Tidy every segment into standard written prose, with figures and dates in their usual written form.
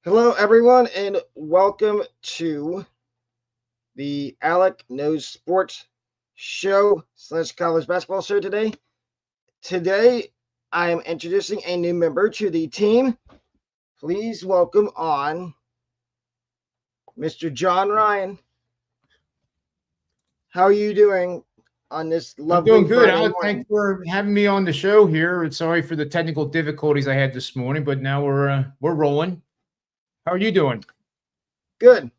Hello, everyone, and welcome to the Alec Knows Sports show / college basketball show today. Today, I am introducing a new member to the team. Please welcome on Mr. John Ryan. How are you doing on this I'm lovely doing good, Friday Alec. morning? Thanks for having me on the show here. Sorry for the technical difficulties I had this morning, but now we're rolling. How are you doing? Good.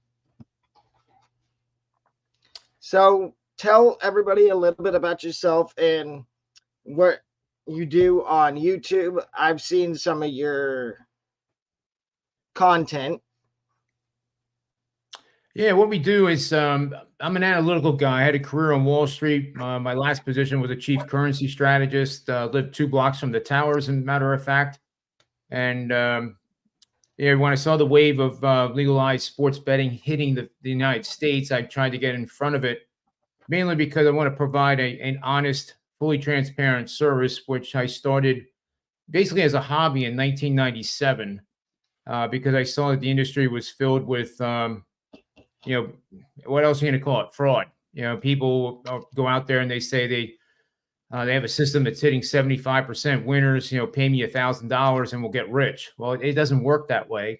So, tell everybody a little bit about yourself and what you do on YouTube. I've seen some of your content. Yeah, what we do is I'm an analytical guy. I had a career on Wall Street. My last position was a chief currency strategist. Lived 2 blocks from the towers, as a matter of fact. And yeah, when I saw the wave of legalized sports betting hitting the United States, I tried to get in front of it, mainly because I want to provide an honest, fully transparent service, which I started basically as a hobby in 1997, because I saw that the industry was filled with, what else are you going to call it? Fraud. People go out there and they say they have a system that's hitting 75% winners. Pay me $1,000 and we'll get rich. Well, it doesn't work that way.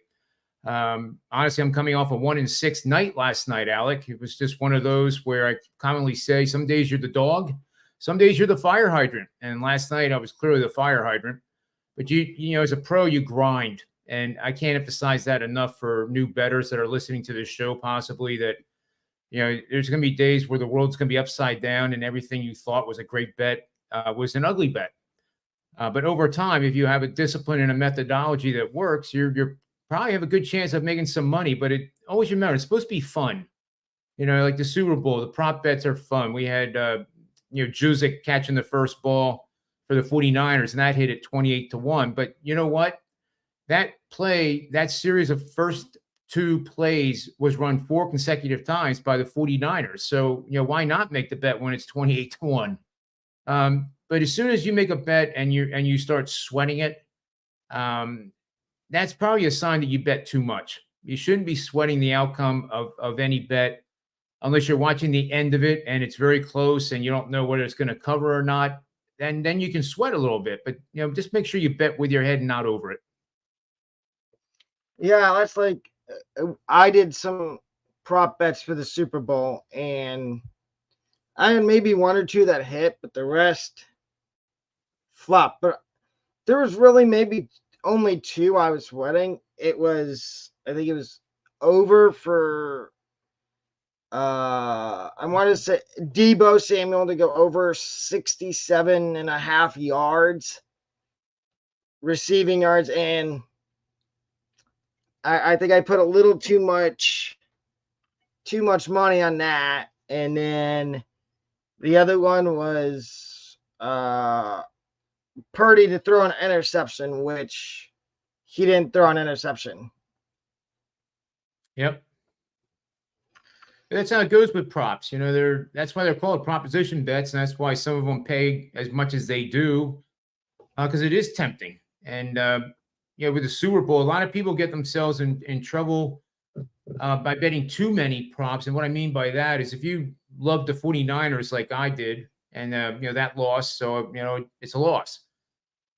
Honestly, I'm coming off a 1-6 night last night, Alec. It was just one of those where I commonly say some days you're the dog, some days you're the fire hydrant. And last night I was clearly the fire hydrant. But as a pro, you grind. And I can't emphasize that enough for new bettors that are listening to this show, possibly, that, there's going to be days where the world's going to be upside down and everything you thought was a great bet was an ugly bet. But over time, if you have a discipline and a methodology that works, you're probably have a good chance of making some money. But always remember, it's supposed to be fun. Like the Super Bowl, the prop bets are fun. We had, Juszczyk catching the first ball for the 49ers, and that hit at 28-1. But you know what? That series of first 2 plays was run 4 consecutive times by the 49ers. So, why not make the bet when it's 28-1? But as soon as you make a bet and you start sweating it, that's probably a sign that you bet too much. You shouldn't be sweating the outcome of any bet unless you're watching the end of it and it's very close and you don't know whether it's going to cover or not. And then you can sweat a little bit. But, just make sure you bet with your head and not over it. Yeah, that's like I did some prop bets for the Super Bowl, and I had maybe 1 or 2 that hit, but the rest flopped. But there was really maybe only 2 I was sweating. I think it was over for I want to say Debo Samuel to go over 67.5 yards, receiving yards, and I think I put a little too much money on that. And then the other one was Purdy to throw an interception, which he didn't throw an interception. Yep. That's how it goes with props. That's why they're called proposition bets, and that's why some of them pay as much as they do, because it is tempting. And with the Super Bowl, a lot of people get themselves in trouble by betting too many props. And what I mean by that is if you love the 49ers like I did, and that loss, so it's a loss.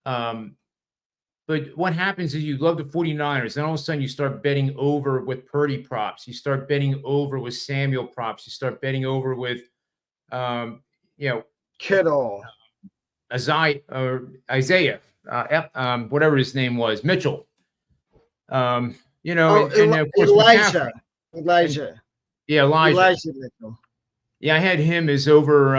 But what happens is you love the 49ers, then all of a sudden you start betting over with Purdy props. You start betting over with Samuel props. You start betting over with, Kittle, Isaiah, whatever his name was, Mitchell. And of course Elijah. Elijah Mitchell. Yeah, I had him as over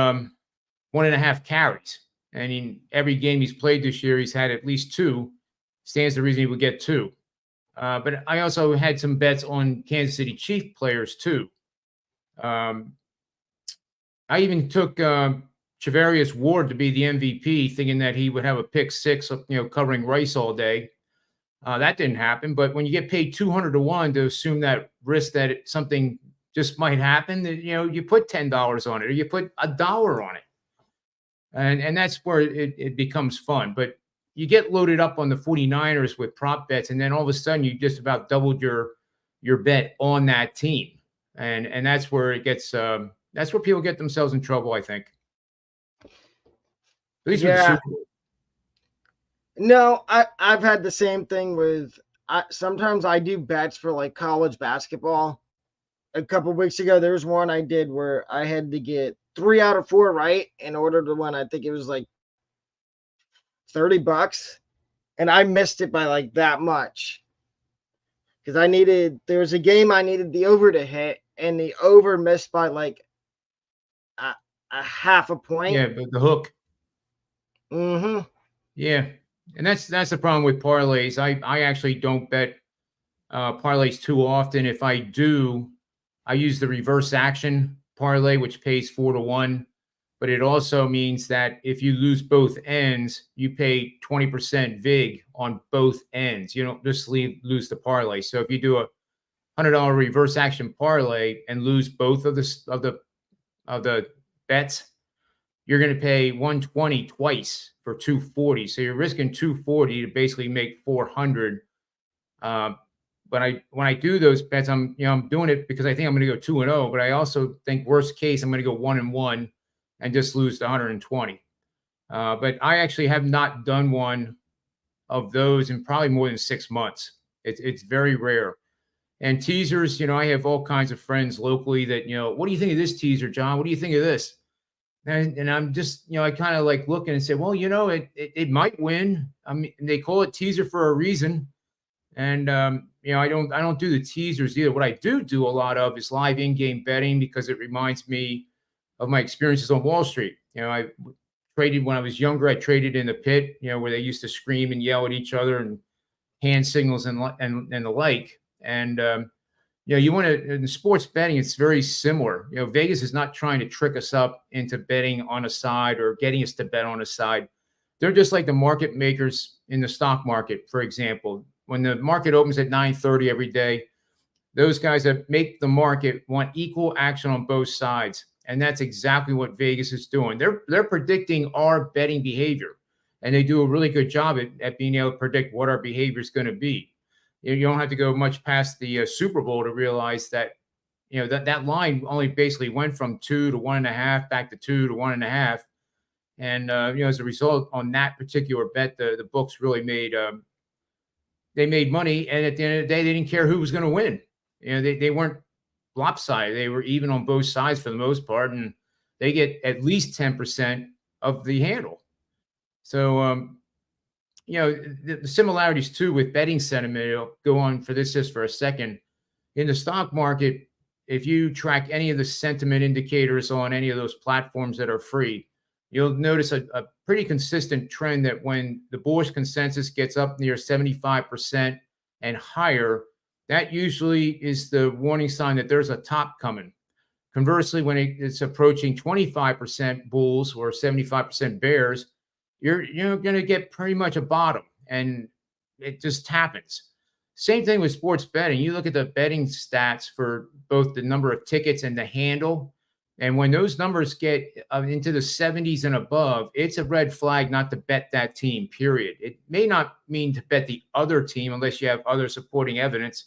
1.5 carries. And in every game he's played this year, he's had at least 2. Stands to reason he would get 2. But I also had some bets on Kansas City Chiefs players too. I even took Charvarius Ward to be the MVP, thinking that he would have a pick 6, covering Rice all day. That didn't happen. But when you get paid 200-1 to assume that risk that something just might happen, you put $10 on it, or you put $1 on it, and that's where it becomes fun. But you get loaded up on the 49ers with prop bets, and then all of a sudden you just about doubled your bet on that team. And that's where it gets that's where people get themselves in trouble, I think. At least with the Yeah. Super Bowl. No, I've had the same thing with sometimes I do bets for like college basketball. A couple weeks ago, there was one I did where I had to get 3 out of 4 right in order to win. I think it was like $30, and I missed it by like that much because there was a game I needed the over to hit, and the over missed by like a half a point. Yeah, but the hook. Mm-hmm. Yeah. And that's the problem with parlays. I actually don't bet parlays too often. If I do, I use the reverse action parlay, which pays 4-1. But it also means that if you lose both ends, you pay 20% VIG on both ends. You don't just lose the parlay. So if you do a $100 reverse action parlay and lose both of the bets, you're going to pay 120 twice for 240. So you're risking 240 to basically make 400. But when I do those bets, I'm doing it because I think I'm going to go 2-0. But I also think worst case I'm going to go 1-1 and just lose the 120. But I actually have not done one of those in probably more than 6 months. It's very rare. And teasers, I have all kinds of friends locally that, what do you think of this teaser, John? What do you think of this? And I'm just, I kind of like looking and say, well, it might win. I mean, they call it teaser for a reason. And I don't do the teasers either. What I do a lot of is live in-game betting because it reminds me of my experiences on Wall Street. I traded when I was younger. I traded in the pit, where they used to scream and yell at each other and hand signals and the like. And you want to, in sports betting, it's very similar. Vegas is not trying to trick us up into betting on a side or getting us to bet on a side. They're just like the market makers in the stock market, for example. When the market opens at 9:30 every day, those guys that make the market want equal action on both sides. And that's exactly what Vegas is doing. They're predicting our betting behavior, and they do a really good job at being able to predict what our behavior is going to be. You don't have to go much past the Super Bowl to realize that, that line only basically went from 2 to 1.5 back to 2 to 1.5. And, as a result on that particular bet, the books really they made money. And at the end of the day, they didn't care who was going to win. They weren't lopsided. They were even on both sides for the most part. And they get at least 10% of the handle. So, the similarities too with betting sentiment. I'll go on for this just for a second. In the stock market, if you track any of the sentiment indicators on any of those platforms that are free, you'll notice a pretty consistent trend that when the bullish consensus gets up near 75% and higher, that usually is the warning sign that there's a top coming. Conversely, when it's approaching 25% bulls or 75% bears, you're going to get pretty much a bottom, and it just happens. Same thing with sports betting. You look at the betting stats for both the number of tickets and the handle, and when those numbers get into the 70s and above, it's a red flag not to bet that team, period. It may not mean to bet the other team unless you have other supporting evidence,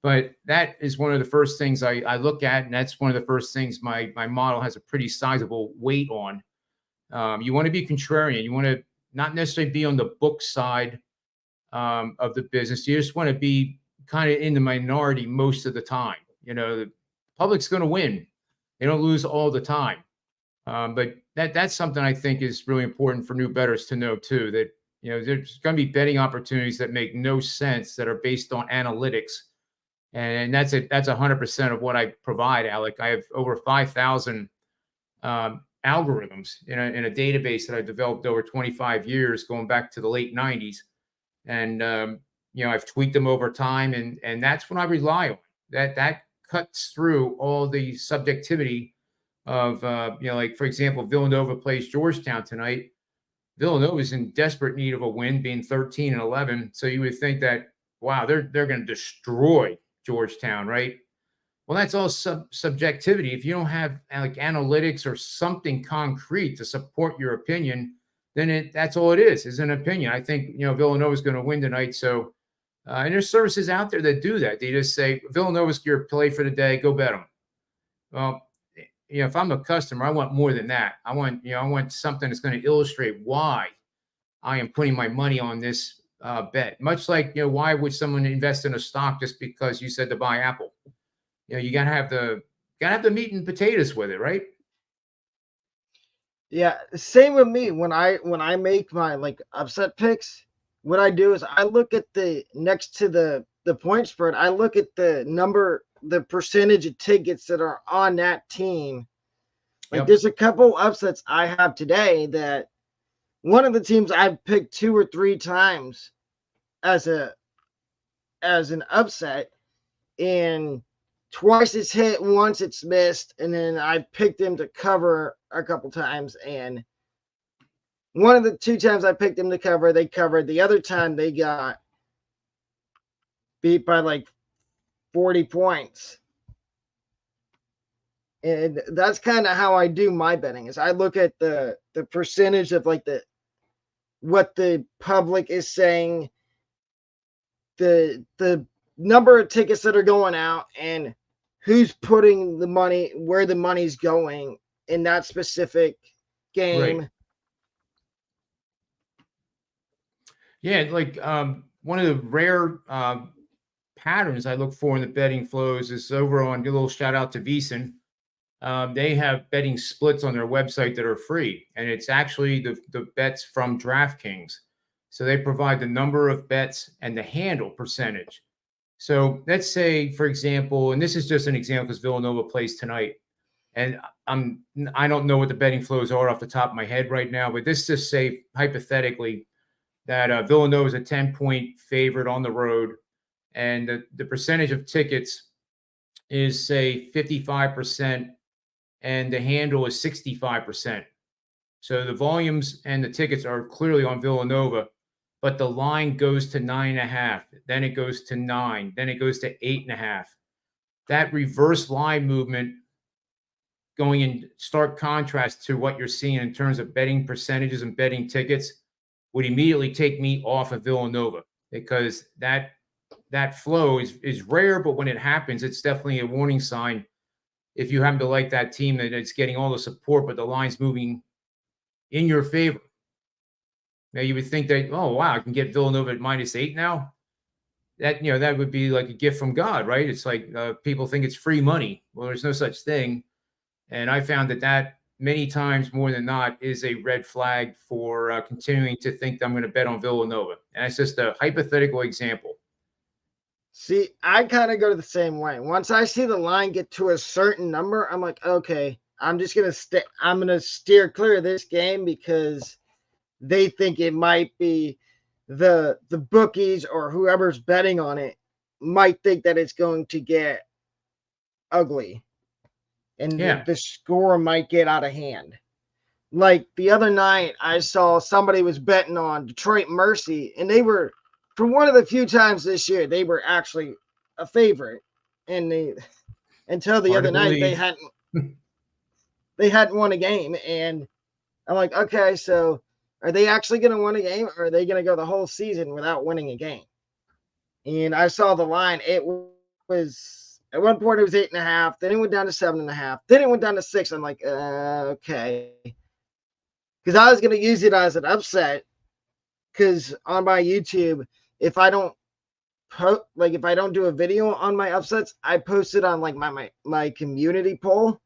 but that is one of the first things I look at, and that's one of the first things my model has a pretty sizable weight on. You want to be contrarian. You want to not necessarily be on the book side of the business. You just want to be kind of in the minority most of the time. The public's going to win. They don't lose all the time. But that's something I think is really important for new bettors to know too, that, there's going to be betting opportunities that make no sense that are based on analytics. And that's 100% of what I provide, Alec. I have over 5,000 algorithms in a database that I developed over 25 years, going back to the late 90s. And, I've tweaked them over time, and that's what I rely on. That cuts through all the subjectivity of, like, for example, Villanova plays Georgetown tonight. Villanova is in desperate need of a win, being 13-11. So you would think that, wow, they're going to destroy Georgetown, right? Well, that's all subjectivity. If you don't have like analytics or something concrete to support your opinion, then that's all it is an opinion. I think, Villanova is going to win tonight. So, and there's services out there that do that. They just say, Villanova's your play for the day, go bet them. Well, if I'm a customer, I want more than that. I want something that's going to illustrate why I am putting my money on this bet. Much like, why would someone invest in a stock just because you said to buy Apple? You gotta have the meat and potatoes with it, right? Yeah, same with me. When I make my like upset picks, what I do is I look at the next to the point spread. I look at the percentage of tickets that are on that team. Like Yep. there's a couple upsets I have today that one of the teams I've picked 2 or 3 times as an upset, and twice it's hit, once it's missed, and then I picked them to cover a couple times, and one of the 2 times I picked them to cover, they covered. The other time they got beat by like 40 points. And that's kind of how I do my betting is I look at the percentage of like what the public is saying, the number of tickets that are going out, and who's putting the money where the money's going in that specific game. Right. Yeah, like one of the rare patterns I look for in the betting flows is over on, a little shout out to VSiN. They have betting splits on their website that are free, and it's actually the bets from DraftKings. So they provide the number of bets and the handle percentage. So let's say, for example, and this is just an example because Villanova plays tonight, and I don't know what the betting flows are off the top of my head right now, but this just say hypothetically that Villanova is a 10-point favorite on the road, and the percentage of tickets is say 55%, and the handle is 65%. So the volumes and the tickets are clearly on Villanova, but the line goes to 9.5, then it goes to 9, then it goes to 8.5. That reverse line movement going in stark contrast to what you're seeing in terms of betting percentages and betting tickets would immediately take me off of Villanova, because that flow is rare, but when it happens, it's definitely a warning sign. If you happen to like that team, that it's getting all the support, but the line's moving in your favor. Now you would think that, oh wow, I can get Villanova at -8 now. That would be like a gift from God, right? It's like people think it's free money. Well, there's no such thing, and I found that many times more than not is a red flag for continuing to think that I'm going to bet on Villanova. And it's just a hypothetical example. See, I kind of go the same way. Once I see the line get to a certain number, I'm like, okay, I'm just gonna I'm gonna steer clear of this game because they think it might be the bookies or whoever's betting on it might think that it's going to get ugly, and Yeah. the score might get out of hand. Like the other night, I saw somebody was betting on Detroit Mercy, and they were, for one of the few times this year, they were actually a favorite. And until the Hard to other night, believe. they hadn't won a game, and I'm like, okay, so are they actually going to win a game, or are they going to go the whole season without winning a game? And I saw the line; it was at one point it was 8.5, then it went down to 7.5, then it went down to 6. I'm like, okay, because I was going to use it as an upset. Because on my YouTube, if I don't if I don't do a video on my upsets, I post it on like my community post,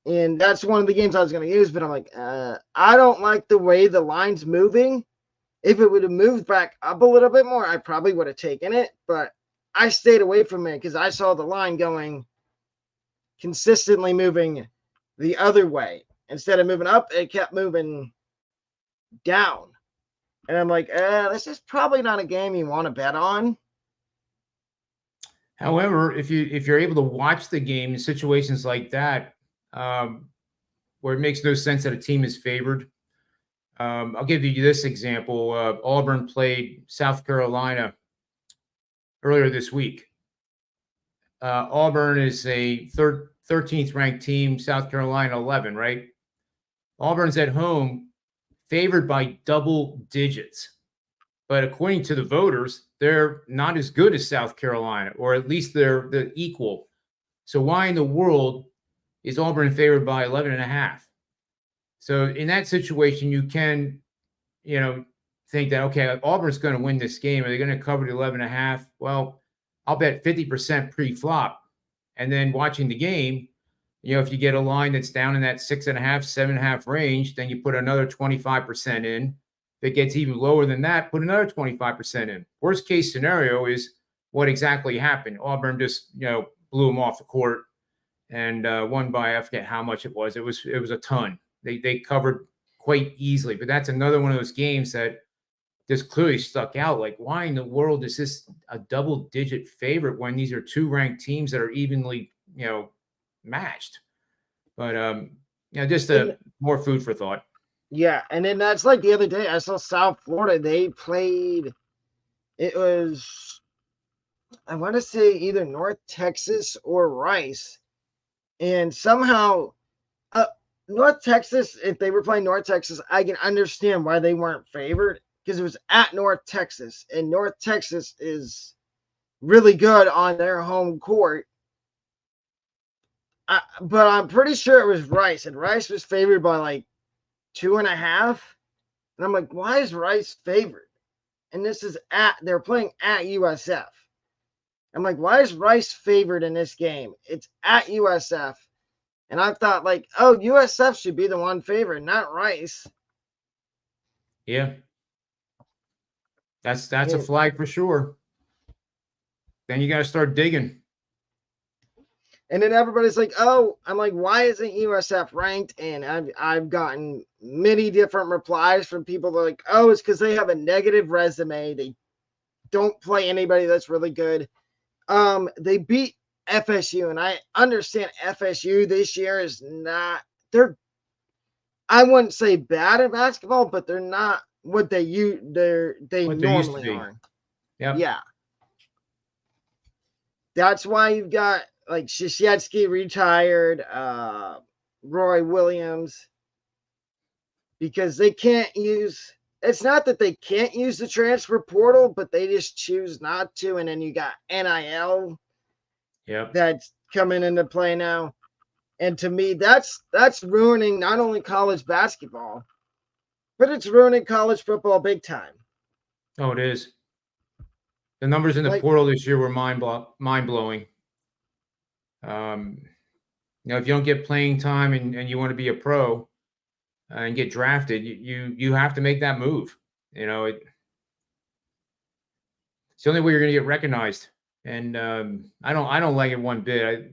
and that's one of the games I was going to use. But I'm like, I don't like the way the line's moving. If it would have moved back up a little bit more, I probably would have taken it. But I stayed away from it because I saw the line going consistently moving the other way. Instead of moving up, it kept moving down. And I'm like, this is probably not a game you want to bet on. However, if you're able to watch the game in situations like that, where it makes no sense that a team is favored, I'll give you this example. Auburn played South Carolina earlier this week. Auburn is a 13th ranked team, South Carolina 11, right? Auburn's at home favored by double digits. But according to the voters, they're not as good as South Carolina, or at least they're equal. So why in the world is Auburn favored by 11.5? So in that situation, you can, think that, okay, Auburn's going to win this game. Are they going to cover the 11.5? Well, I'll bet 50% pre-flop. And then watching the game, if you get a line that's down in that 6.5, 7.5 range, then you put another 25% in. If it gets even lower than that, put another 25% in. Worst case scenario is what exactly happened. Auburn just, blew them off the court and won by, I forget how much it was. It was a ton. They covered quite easily. But that's another one of those games that just clearly stuck out. Like, why in the world is this a double-digit favorite when these are two ranked teams that are evenly, matched? But just more food for thought. Yeah, and then that's like the other day I saw South Florida. They played. It was, I want to say, either North Texas or Rice, and somehow North Texas. If they were playing North Texas, I can understand why they weren't favored because it was at North Texas, and North Texas is really good on their home court. But I'm pretty sure it was Rice, and Rice was favored by like 2.5. And I'm like, why is Rice favored? And this is they're playing at USF. I'm like, why is Rice favored in this game? It's at USF. And I thought, like, oh, USF should be the one favored, not Rice. Yeah. That's a flag for sure. Then you got to start digging. And then everybody's like, oh, I'm like, why isn't USF ranked? And I've gotten many different replies from people that are like, oh, it's because they have a negative resume. They don't play anybody that's really good. They beat FSU, and I understand FSU this year is not, I wouldn't say bad at basketball, but they're not what they normally are. Yep. Yeah. That's why you've got like Krzyzewski retired, Roy Williams, because they can't use, it's not that they can't use the transfer portal, but they just choose not to. And then you got NIL that's coming into play now. And to me, that's ruining not only college basketball, but it's ruining college football big time. Oh, it is. The numbers in the portal this year were mind-blowing. If you don't get playing time and you want to be a pro and get drafted, you have to make that move. It's the only way you're going to get recognized. And I don't like it one bit.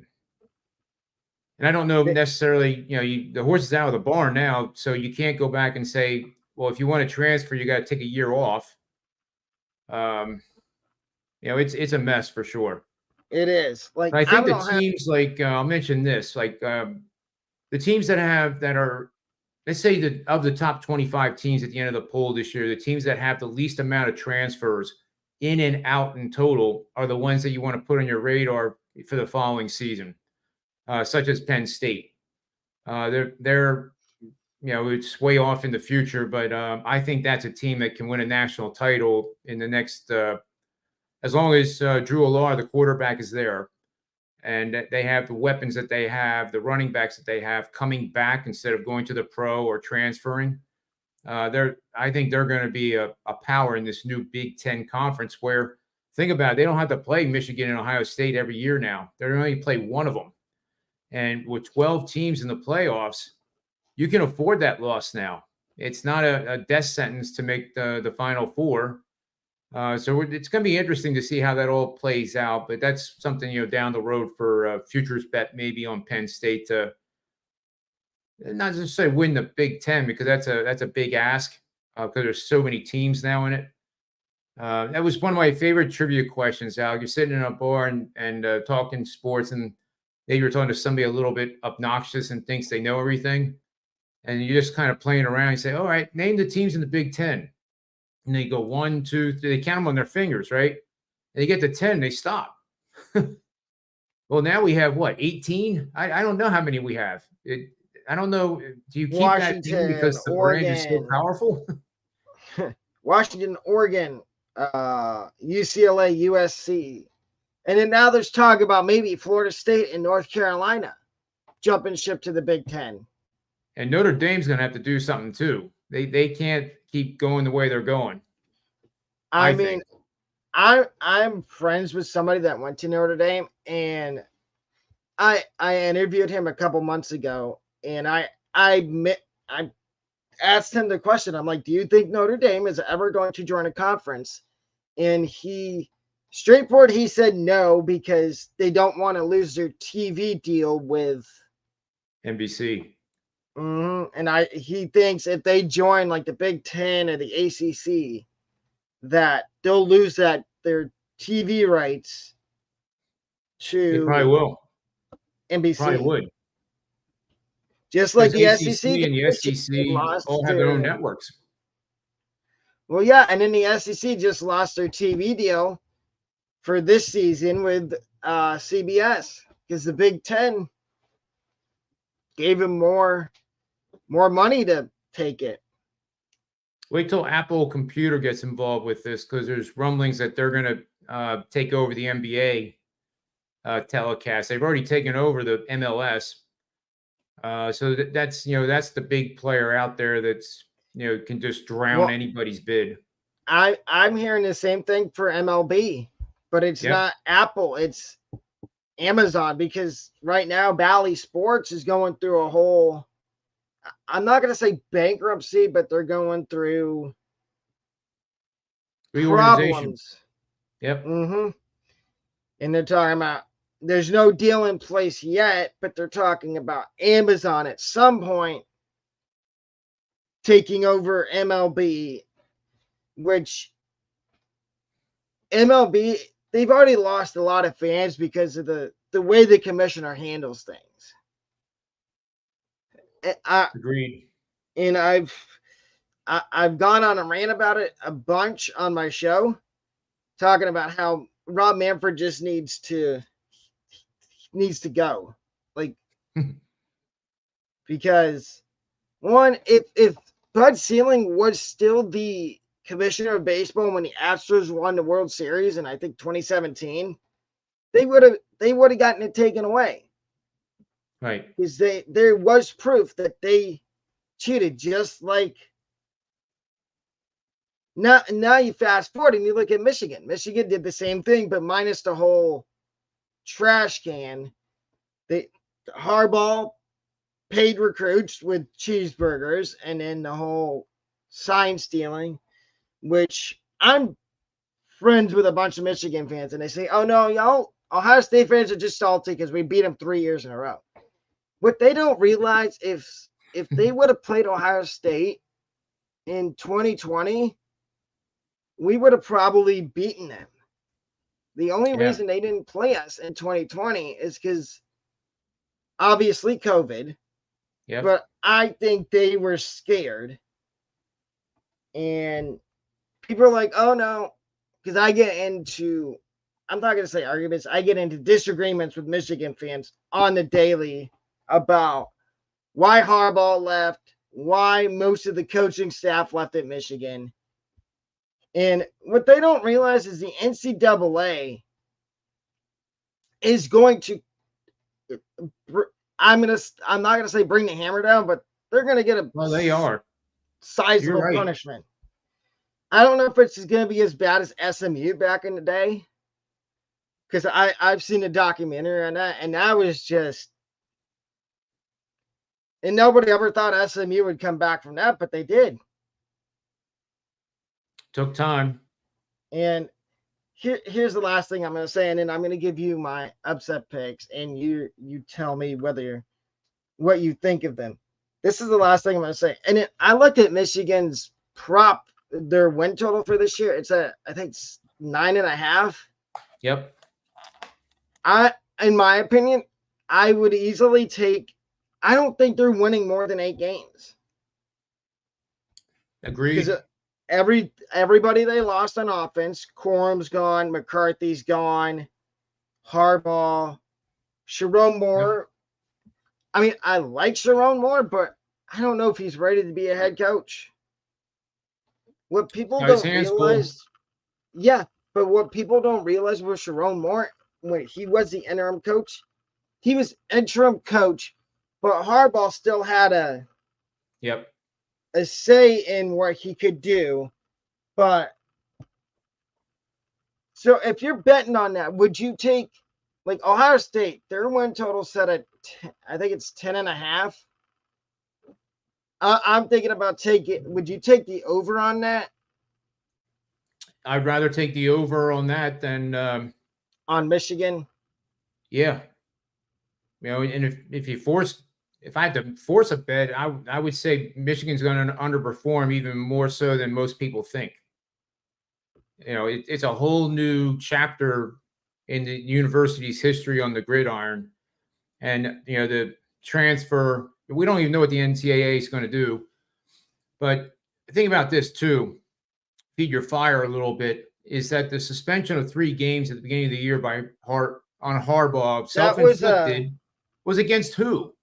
And I don't know necessarily, the horse is out of the barn now, so you can't go back and say, well, if you want to transfer, you got to take a year off. It's a mess for sure. It is. Like, I think the teams I'll mention this, like the teams that are, let's say of the top 25 teams at the end of the poll this year, the teams that have the least amount of transfers in and out in total are the ones that you want to put on your radar for the following season, such as Penn State. They're it's way off in the future, but I think that's a team that can win a national title in the next as long as Drew Allard, the quarterback, is there, and they have the weapons that they have, the running backs that they have coming back instead of going to the pro or transferring. I think they're going to be a power in this new Big Ten conference where, think about it, they don't have to play Michigan and Ohio State every year now. They're only play one of them. And with 12 teams in the playoffs, you can afford that loss now. It's not a death sentence to make the Final Four. So it's going to be interesting to see how that all plays out. But that's something, down the road for futures bet maybe on Penn State to not just say win the Big Ten, because that's a big ask because there's so many teams now in it. That was one of my favorite trivia questions, Al. You're sitting in a bar and talking sports, and maybe you're talking to somebody a little bit obnoxious and thinks they know everything. And you're just kind of playing around. You say, all right, name the teams in the Big Ten. And they go 1, 2, 3. They count them on their fingers, right? And they get to 10, they stop. Well, now we have what, 18? I don't know how many we have. I don't know. Do you keep that thing Washington, because the brand is so Oregon, powerful? Washington, Oregon, UCLA, USC. And then now there's talk about maybe Florida State and North Carolina jumping ship to the Big Ten. And Notre Dame's going to have to do something too. They can't keep going the way they're going. I mean, I'm friends with somebody that went to Notre Dame, and I interviewed him a couple months ago, and I asked him the question. I'm like, do you think Notre Dame is ever going to join a conference? And he said no, because they don't want to lose their TV deal with NBC. And he thinks if they join like the Big Ten or the ACC, that they'll lose their TV rights to They probably will. NBC. Probably would. Just like the ACC SEC and the SEC all have their own networks. Well, yeah, and then the SEC just lost their TV deal for this season with CBS, because the Big Ten gave them more money to take it. Wait till Apple Computer gets involved with this, because there's rumblings that they're going to take over the NBA telecast. They've already taken over the MLS. So that's the big player out there that's can just drown anybody's bid. I'm hearing the same thing for MLB, but it's not Apple, it's Amazon, because right now Bally Sports is going through a whole, I'm not going to say bankruptcy, but they're going through problems. Yep. And they're talking about there's no deal in place yet, but they're talking about Amazon at some point taking over MLB, which MLB, they've already lost a lot of fans because of the way the commissioner handles things. Agreed. And I've gone on a rant about it a bunch on my show, talking about how Rob Manfred just needs to go, like, because one, if Bud Selig was still the commissioner of baseball when the Astros won the World Series in, I think, 2017, they would have gotten it taken away. Right. Because there was proof that they cheated, just like now you fast forward and you look at Michigan. Michigan did the same thing, but minus the whole trash can. Harbaugh paid recruits with cheeseburgers, and then the whole sign stealing, which I'm friends with a bunch of Michigan fans, and they say, oh no, y'all Ohio State fans are just salty because we beat them 3 years in a row. What they don't realize, if they would have played Ohio State in 2020, we would have probably beaten them. The only reason they didn't play us in 2020 is because obviously COVID. Yeah. But I think they were scared. And people are like, oh no, because I get into, I'm not going to say arguments, I get into disagreements with Michigan fans on the daily about why Harbaugh left, why most of the coaching staff left at Michigan. And what they don't realize is the NCAA is going to, I'm not gonna say bring the hammer down, but they're gonna get they are sizable punishment. I don't know if it's gonna be as bad as SMU back in the day, because I've seen a documentary on that, and that was just, and nobody ever thought SMU would come back from that, but they did. Took time. And here's the last thing I'm going to say, and then I'm going to give you my upset picks, and you tell me what you think of them. This is the last thing I'm going to say. And I looked at Michigan's their win total for this year. I think it's 9.5. Yep. In my opinion, I would easily take, I don't think they're winning more than 8 games. Agreed. Because everybody they lost on offense, Corum's gone, McCarthy's gone, Harbaugh, Sharon Moore I mean, I like Sharon Moore, but I don't know if he's ready to be a head coach. What people Got his don't hands full. realize, yeah, but what people don't realize with Sharon Moore, when he was the interim coach, he was interim coach, but Harbaugh still had Yep. a say in what he could do. But so if you're betting on that, would you take like Ohio State? Their win total set at I think it's 10.5. I'm thinking about taking. Would you take the over on that I'd rather take the over on that than on Michigan? yeah. And if you force, if I had to force a bet, I would say Michigan's going to underperform even more so than most people think. It's a whole new chapter in the university's history on the gridiron, and the transfer. We don't even know what the NCAA is going to do, but think about this too. Feed your fire a little bit. Is that the suspension of 3 games at the beginning of the year by Harbaugh, That was self-inflicted, was against who?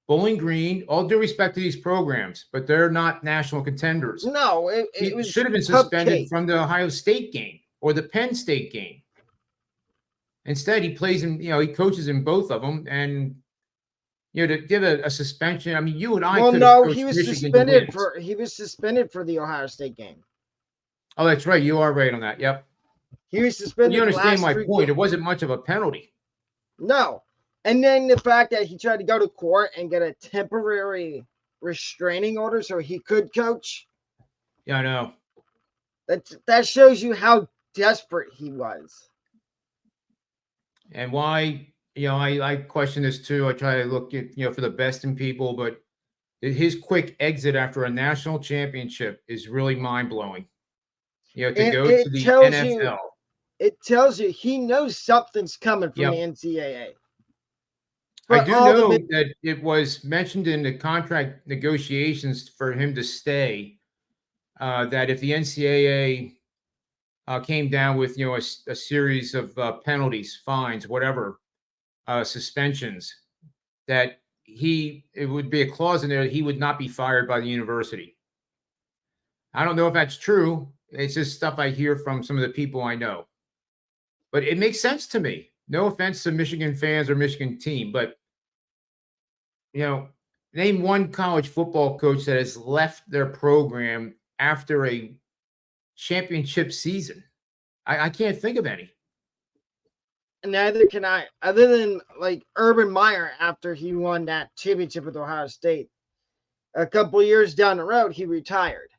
Bowling Green. All due respect to these programs, but they're not national contenders. no, it He was should have been suspended cupcake. from the Ohio State game or the Penn State game. Instead, he plays in, he coaches in both of them. And, to give a suspension, I mean, you and I Well, could have no, coached Michigan to wins. he was suspended for the Ohio State game. Oh, that's right. You are right on that. Yep. He was Well, you suspended the understand last my 3 point. games. It wasn't much of a penalty. No, and then the fact that he tried to go to court and get a temporary restraining order so he could coach. Yeah, I know. That shows you how desperate he was. And why, I question this too. I try to look at, for the best in people, but his quick exit after a national championship is really mind blowing. To And go to the NFL. it tells you he knows something's coming from the Yep. NCAA. I But do all know the that it was mentioned in the contract negotiations for him to stay, that if the NCAA came down with, a series of penalties, fines, whatever, suspensions, that it would be a clause in there that he would not be fired by the university. I don't know if that's true. It's just stuff I hear from some of the people I know. But it makes sense to me. No offense to Michigan fans or Michigan team, but name one college football coach that has left their program after a championship season. I can't think of any. neither can I, other than like Urban Meyer after he won that championship with Ohio State. A couple years down the road, he retired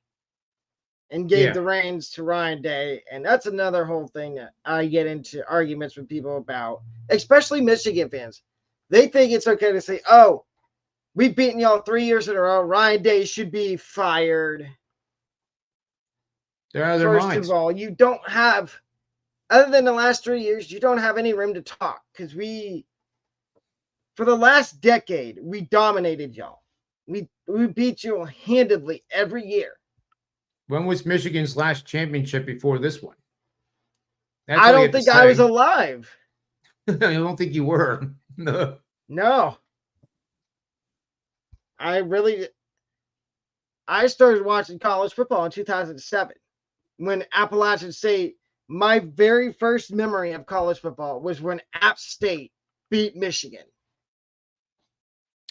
and gave Yeah. the reins to Ryan Day. And that's another whole thing that I get into arguments with people about, especially Michigan fans. They think it's okay to say, oh, we've beaten y'all 3 years in a row. Ryan Day should be fired. They're out of their First minds. of all, you don't have, other than the last 3 years, you don't have any room to talk because for the last decade, we dominated y'all. We beat you handedly every year. When was Michigan's last championship before this one? That's I all you don't have to think I was say. alive. I don't think you were. No. No. I started watching college football in 2007 when Appalachian State, my very first memory of college football was when App State beat Michigan.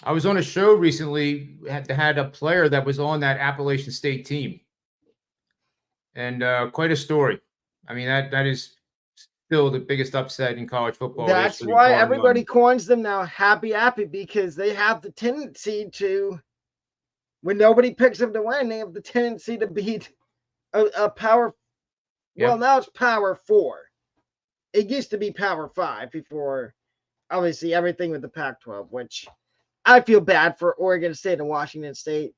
I was on a show recently had a player that was on that Appalachian State team. And quite a story. I mean, that is still the biggest upset in college football That's history, why bar everybody none. coins them now Happy Appy, because they have the tendency to, when nobody picks them to win, they have the tendency to beat a power. Well, Yep. now it's Power 4. It used to be Power 5 before, obviously, everything with the Pac-12, which I feel bad for Oregon State and Washington State.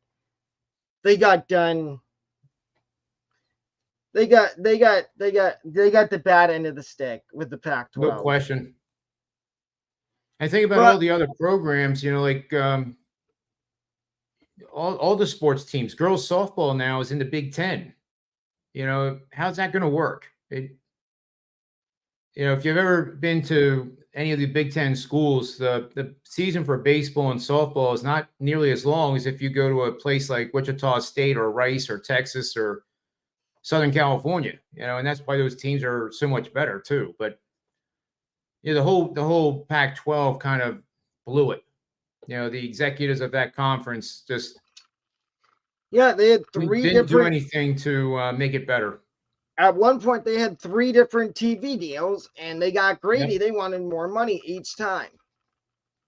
They got done. They got the bad end of the stick with the Pac-12. No question. I think about But all the other programs, like all the sports teams. Girls softball now is in the Big Ten. How's that going to work? if you've ever been to any of the Big Ten schools, the season for baseball and softball is not nearly as long as if you go to a place like Wichita State or Rice or Texas or Southern California, and that's why those teams are so much better too. But the whole Pac-12 kind of blew it. The executives of that conference just they had three didn't do different. anything to make it better. At one point, they had 3 different TV deals, and they got greedy. Yep. They wanted more money each time.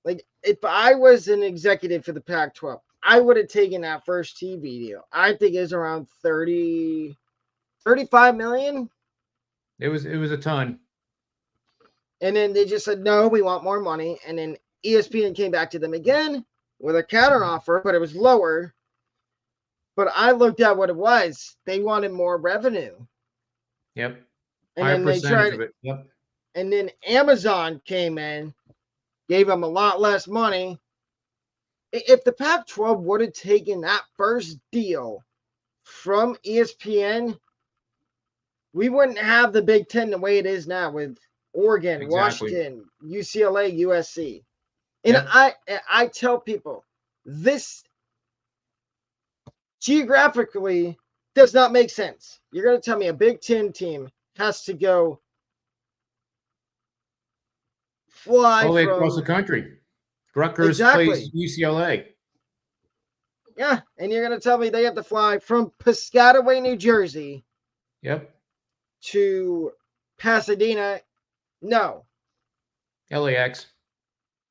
Like, if I was an executive for the Pac-12, I would have taken that first TV deal. I think it was around 35 million. It was a ton. And then they just said, no, we want more money. And then ESPN came back to them again with a counter offer, but it was lower. But I looked at what it was. They wanted more revenue. Yep. And Higher then they percentage tried of it. Yep. And then Amazon came in, gave them a lot less money. If the Pac-12 would have taken that first deal from ESPN, we wouldn't have the Big Ten the way it is now with Oregon, Exactly. Washington, UCLA, USC. And Yep. I tell people, this geographically does not make sense. You're going to tell me a Big Ten team has to go fly all the way from across the country. Rutgers exactly. plays UCLA. Yeah, and you're going to tell me they have to fly from Piscataway, New Jersey. Yep. To Pasadena. No. LAX.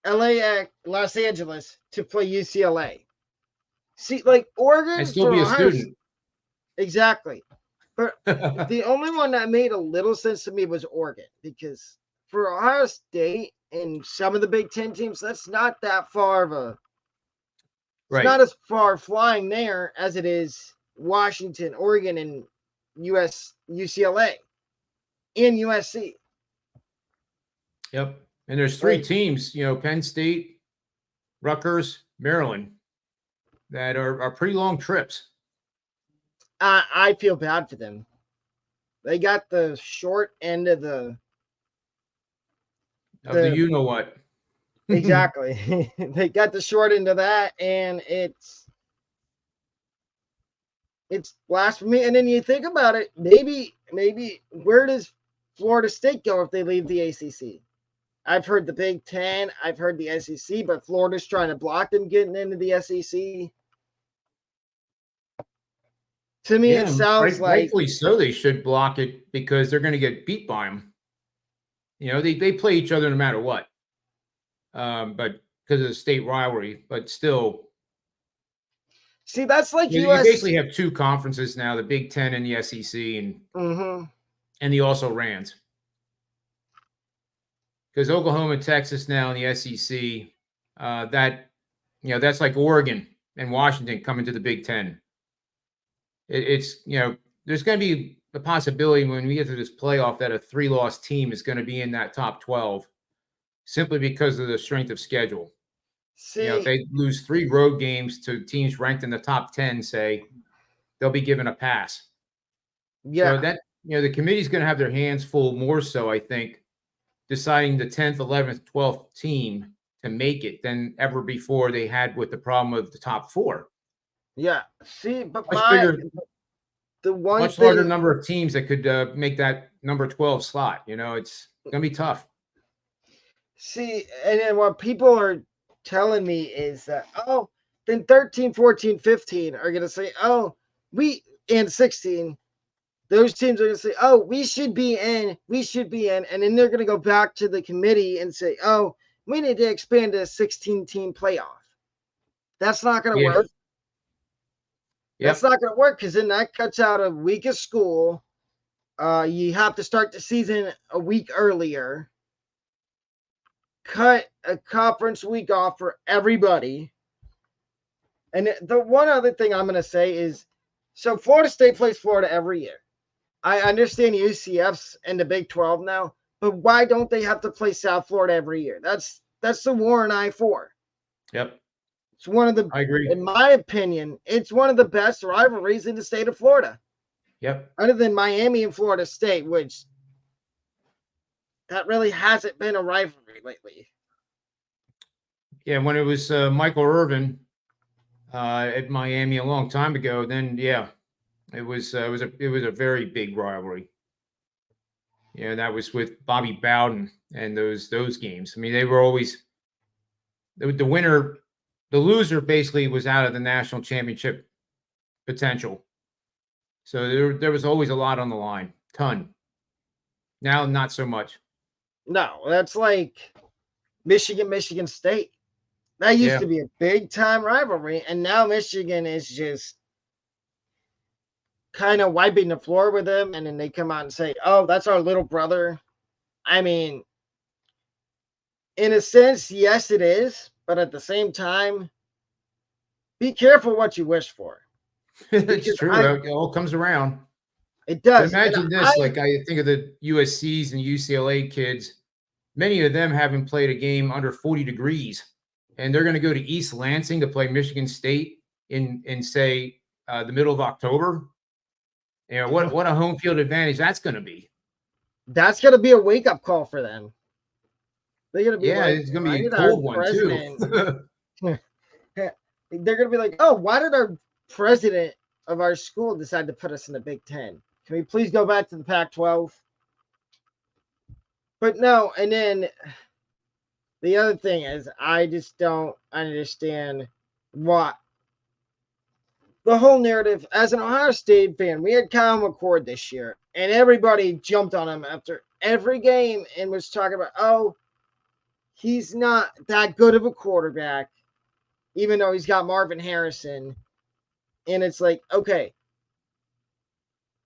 LAX, Los Angeles to play UCLA. See, like Oregon. And still be a student. Exactly. But the only one that made a little sense to me was Oregon, because for Ohio State and some of the Big Ten teams, that's not that far of a. It's right. not as far flying there as it is Washington, Oregon, and UCLA and USC. Yep. And there's 3 teams, Penn State, Rutgers, Maryland, that are pretty long trips. I feel bad for them. They got the short end of the you know what. Exactly. They got the short end of that, and it's blasphemy. And then you think about it, maybe where does Florida State go if they leave the ACC? I've heard the Big Ten, I've heard the SEC, but Florida's trying to block them getting into the SEC. To me, it sounds like rightfully so. They should block it because they're going to get beat by them. They play each other no matter what. But because of the state rivalry, but still. See, that's like you basically have 2 conferences now: the Big Ten and the SEC, and the also rans. Because Oklahoma, Texas now in the SEC, that's like Oregon and Washington coming to the Big Ten. It's there's going to be a possibility when we get to this playoff that a 3-loss team is going to be in that top 12, simply because of the strength of schedule. See, if they lose 3 road games to teams ranked in the top 10, say, they'll be given a pass. Yeah. So that the committee's going to have their hands full, more so, I think, deciding the 10th, 11th, 12th team to make it than ever before they had with the problem of the top 4. Yeah. See, but the much larger number of teams that could make that number 12 slot. It's going to be tough. See, and then what people are telling me is that, then 13, 14, 15 are going to say, and 16, those teams are going to say, we should be in. And then they're going to go back to the committee and say, we need to expand to a 16-team playoff. That's not going to work. That's not going to work, because then that cuts out a week of school. You have to start the season a week earlier. Cut a conference week off for everybody. And the one other thing I'm going to say is, so Florida State plays Florida every year. I understand UCF's in the Big 12 now, but why don't they have to play South Florida every year? That's the Warren I-4. Yep. It's one of the, I agree. In my opinion, it's one of the best rivalries in the state of Florida. Yep. Other than Miami and Florida State, which that really hasn't been a rivalry lately. Yeah, when it was Michael Irvin at Miami a long time ago, then yeah, it was a very big rivalry. Yeah, that was with Bobby Bowden and those games. I mean, they were always the winner, the loser basically was out of the national championship potential. So there was always a lot on the line, ton. Now, not so much. No, that's like Michigan State. That used Yeah, to be a big time rivalry, and now Michigan is just kind of wiping the floor with them, and then they come out and say, "Oh, that's our little brother." I mean, in a sense, yes, it is, but at the same time, be careful what you wish for it's because true. It all comes around. it But does, and imagine this: like I think of the USC's and UCLA kids. Many of them haven't played a game under 40 degrees, and they're going to go to East Lansing to play Michigan State in say the middle of October. You know what a home field advantage that's going to be. that's going to be a wake up call for them. They're going to be Yeah, like, it's going to "Why be a did our cold one too. president?" They're going to be like, "Oh, why did our president of our school decide to put us in the Big Ten? Can we please go back to the Pac-12?" But no, and then the other thing is, I just don't understand what the whole narrative. As an Ohio State fan, we had Kyle McCord this year, and everybody jumped on him after every game and was talking about, "Oh, he's not that good of a quarterback, even though he's got Marvin Harrison." And it's like, okay,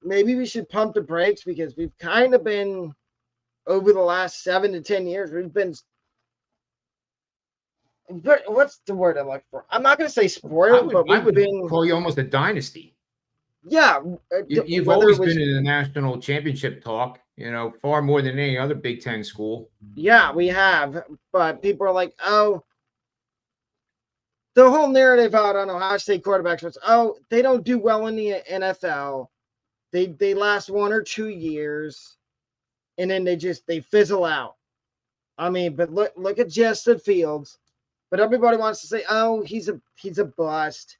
maybe we should pump the brakes because we've kind of been over the last 7 to 10 years. We've been, what's the word I'm looking for? I'm not going to say spoiled, but I we've would been, call you almost a dynasty. yeah. You've Whether it always was, been in the national championship talk. You know, far more than any other Big Ten school. yeah, we have, but people are like, oh, the whole narrative out on Ohio State quarterbacks was, oh, they don't do well in the NFL. They last 1 or 2 years, and then they fizzle out. I mean, but look at Justin Fields. But everybody wants to say, oh, he's a bust.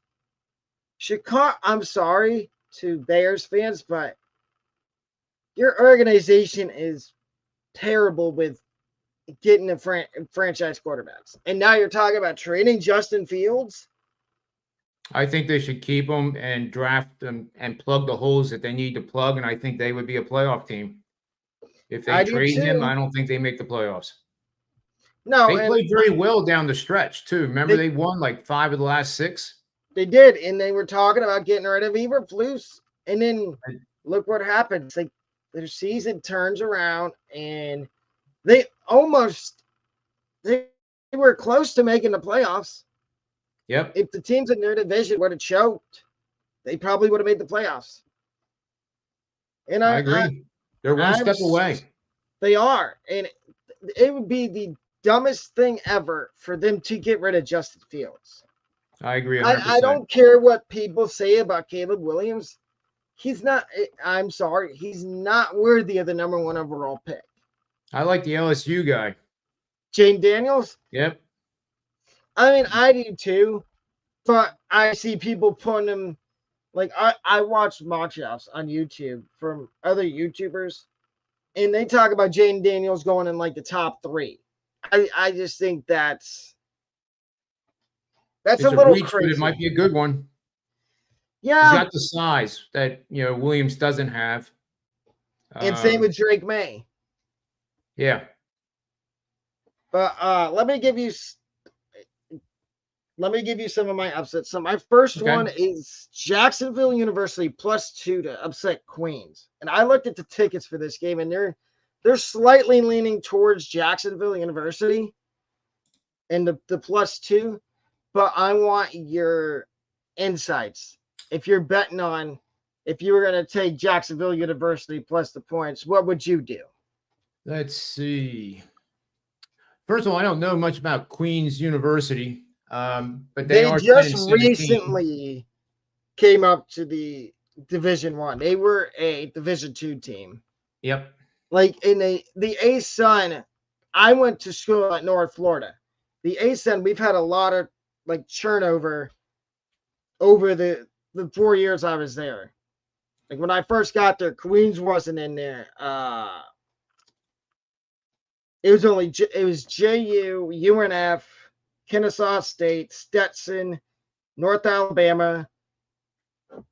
Chicago, I'm sorry to Bears fans, but your organization is terrible with getting the franchise quarterbacks. And now you're talking about trading Justin Fields? I think they should keep them and draft them and plug the holes that they need to plug. And I think they would be a playoff team. If they I do trade him, too. I don't think they make the playoffs. No, They and played very well down the stretch too. Remember, they, they won like 5 of the last 6. they did. And they were talking about getting rid of Eberflus. And then look what happens. Like their season turns around and they were close to making the playoffs. Yep. If the teams in their division would have choked, they probably would have made the playoffs. And I agree. They're one step away. They are. And it would be the dumbest thing ever for them to get rid of Justin Fields. I agree 100%. I don't care what people say about Caleb Williams. He's not, I'm sorry, he's not worthy of the number 1 overall pick. I like the LSU guy. Jane Daniels? Yep. I mean, I do too, but I see people putting him, like, I watch mock drafts on YouTube from other YouTubers, and they talk about Jane Daniels going in like the top 3. I just think that's it's a little reach, crazy. but it might be a good one. Yeah. He's got the size that, Williams doesn't have. And same with Drake May. Yeah. But let me give you some of my upsets. So my first one is Jacksonville University +2 to upset Queens. And I looked at the tickets for this game, and they're slightly leaning towards Jacksonville University and the +2. But I want your insights. If you're betting on, if you were going to take Jacksonville University plus the points, what would you do? Let's see. First of all, I don't know much about Queens University, but they are just recently came up to the Division 1. They were a Division 2 team. Yep. Like in the A-Sun, I went to school at North Florida. The A-Sun, we've had a lot of like turnover over the 4 years I was there. Like when I first got there, Queens wasn't in there. It was JU, UNF, Kennesaw State, Stetson, North Alabama,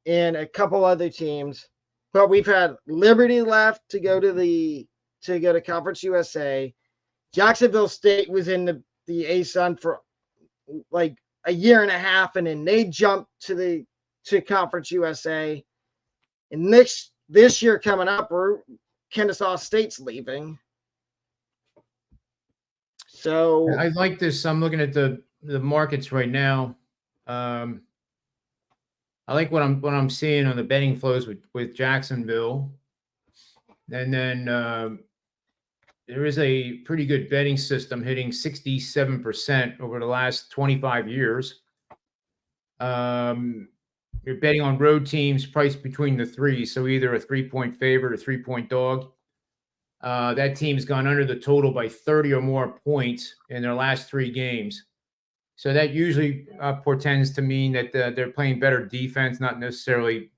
and a couple other teams. But we've had Liberty left to go to Conference USA. Jacksonville State was in the A-Sun for like a year and a half, and then they jumped to Conference USA. And this year coming up, Kennesaw State's leaving. So I like this. I'm looking at the markets right now. I like what I'm seeing on the betting flows with Jacksonville, and then there is a pretty good betting system hitting 67% over the last 25 years. You're betting on road teams priced between the three, so either a 3-point favorite or 3-point dog. That team's gone under the total by 30 or more points in their last 3 games. So that usually portends to mean that they're playing better defense, not necessarily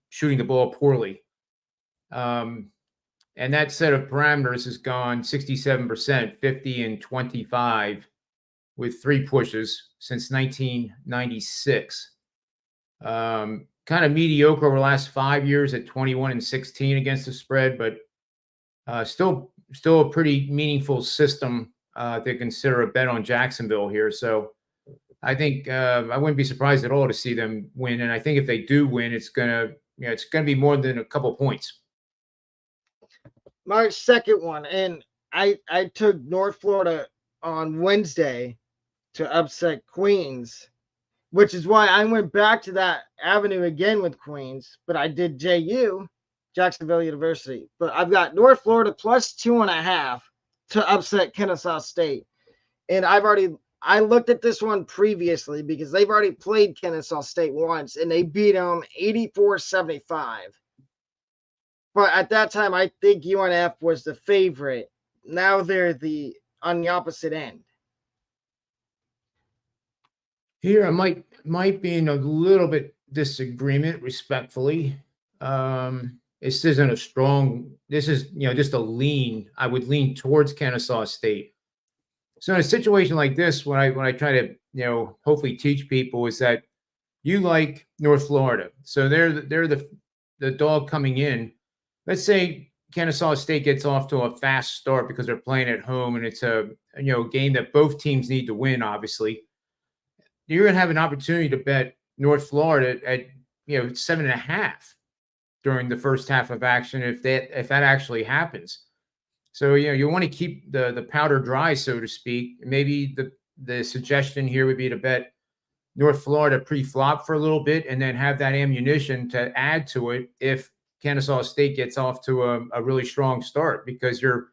shooting the ball poorly. And that set of parameters has gone 67%, 50, and 25 with 3 pushes since 1996. Kind of mediocre over the last 5 years at 21 and 16 against the spread, but still a pretty meaningful system to consider a bet on Jacksonville here. So I think I wouldn't be surprised at all to see them win. And I think if they do win, it's gonna be more than a couple points. My second one, and I took North Florida on Wednesday to upset Queens, which is why I went back to that avenue again with Queens, but I did JU, Jacksonville University. But I've got North Florida plus 2.5 to upset Kennesaw State. And I looked at this one previously because they've already played Kennesaw State once and they beat them 84-75. But at that time, I think UNF was the favorite. Now they're on the opposite end. Here, I might be in a little bit disagreement, respectfully. This isn't a strong. This is just a lean. I would lean towards Kennesaw State. So in a situation like this, when I try to hopefully teach people is that you like North Florida, so they're the dog coming in. Let's say Kennesaw State gets off to a fast start because they're playing at home and it's a game that both teams need to win. Obviously, you're going to have an opportunity to bet North Florida at 7.5 during the first half of action if that actually happens. So you want to keep the powder dry, so to speak. Maybe the suggestion here would be to bet North Florida pre-flop for a little bit and then have that ammunition to add to it if Kennesaw State gets off to a really strong start, because your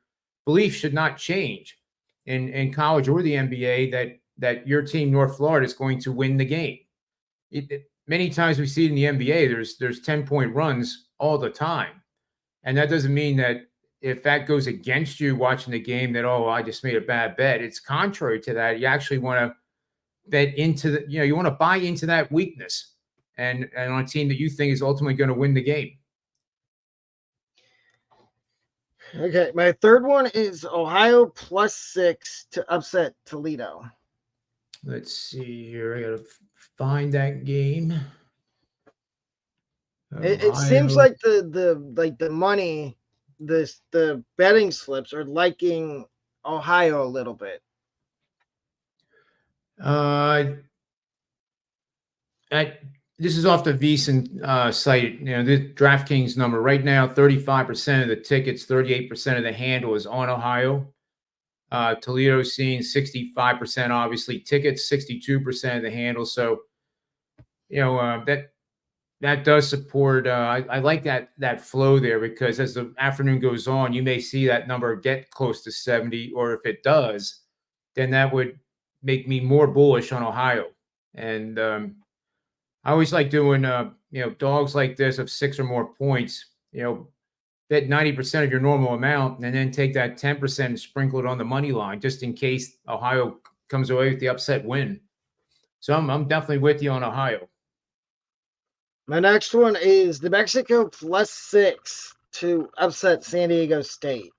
belief should not change in college or the NBA that your team, North Florida, is going to win the game. Many times we see it in the NBA, there's 10-point runs all the time. And that doesn't mean that if that goes against you watching the game that, I just made a bad bet. It's contrary to that. You actually want to bet into you want to buy into that weakness and on a team that you think is ultimately going to win the game. Okay, my third one is Ohio plus 6 to upset Toledo. Let's see here. I got to find that game. It seems like the money, the betting slips are liking Ohio a little bit. This is off the VSiN site. The DraftKings number right now, 35% of the tickets, 38% of the handle is on Ohio. Toledo seeing 65%, obviously tickets, 62% of the handle. So, that does support. I like that flow there, because as the afternoon goes on, you may see that number get close to 70, or if it does, then that would make me more bullish on Ohio. And I always like doing dogs like this of 6 or more points. bet 90% of your normal amount and then take that 10% and sprinkle it on the money line just in case Ohio comes away with the upset win. So I'm definitely with you on Ohio. My next one is New Mexico +6 to upset San Diego State.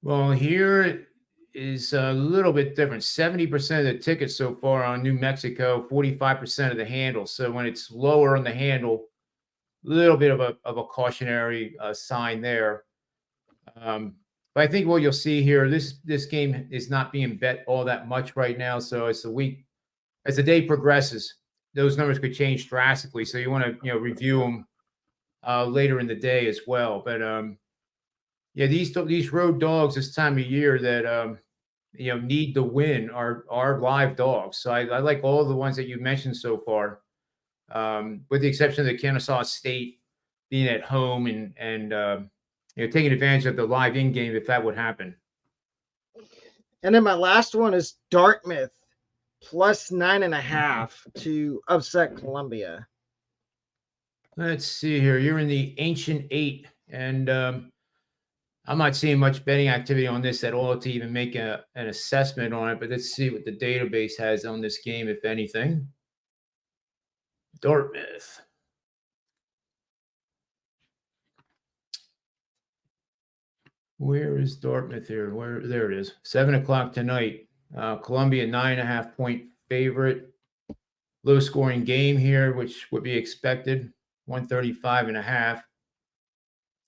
Well, here is a little bit different. 70% of the tickets so far on New Mexico, 45% of the handle. So when it's lower on the handle, a little bit of a cautionary sign there. But I think what you'll see here, this game is not being bet all that much right now. So as the day progresses, those numbers could change drastically. So you want to review them later in the day as well. But yeah, these road dogs this time of year that need to win are live dogs. So I like all the ones that you mentioned so far, with the exception of the Kennesaw State being at home and taking advantage of the live in game if that would happen. And then my last one is Dartmouth +9.5 to upset Columbia. Let's see here. You're in the Ancient Eight, and I'm not seeing much betting activity on this at all to even make an assessment on it. But let's see what the database has on this game, if anything. Dartmouth. Where is Dartmouth here? There it is. 7:00 tonight. Columbia 9.5-point favorite. Low scoring game here, which would be expected. 135.5.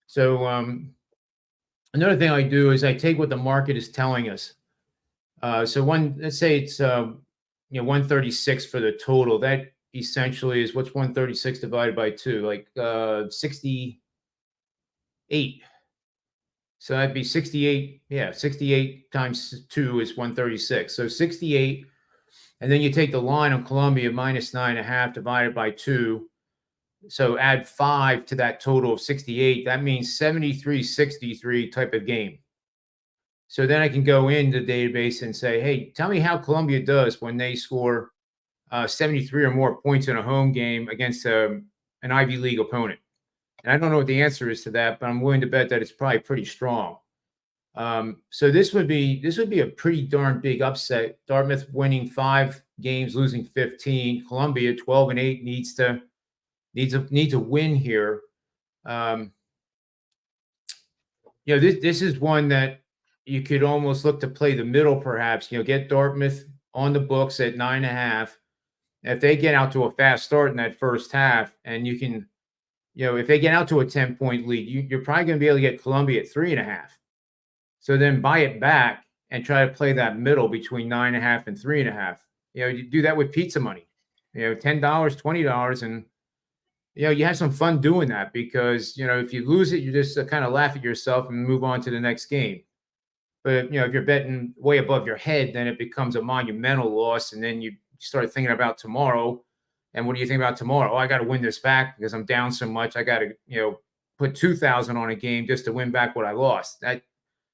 So another thing I do is I take what the market is telling us. So let's say it's 136 for the total. That essentially is what's 136 divided by 2, like 68. So that'd be 68. Yeah, 68 times 2 is 136. So 68. And then you take the line on Columbia -9.5 divided by 2. So add 5 to that total of 68. That means 73-63 type of game. So then I can go into the database and say, hey, tell me how Columbia does when they score 73 or more points in a home game against an Ivy League opponent. And I don't know what the answer is to that, but I'm willing to bet that it's probably pretty strong. So this would be a pretty darn big upset. Dartmouth winning 5 games, losing 15. Columbia 12-8 needs to win here. This is one that you could almost look to play the middle, perhaps. Get Dartmouth on the books at 9.5. If they get out to a fast start in that first half, and you can, if they get out to a 10-point lead, you're probably going to be able to get Columbia at 3.5. So then buy it back and try to play that middle between 9.5 and 3.5. You do that with pizza money. $10, $20, and you have some fun doing that because if you lose it, you just kind of laugh at yourself and move on to the next game. But if you're betting way above your head, then it becomes a monumental loss, and then you start thinking about tomorrow. And what do you think about tomorrow? Oh, I got to win this back because I'm down so much. I got to put 2,000 on a game just to win back what I lost. That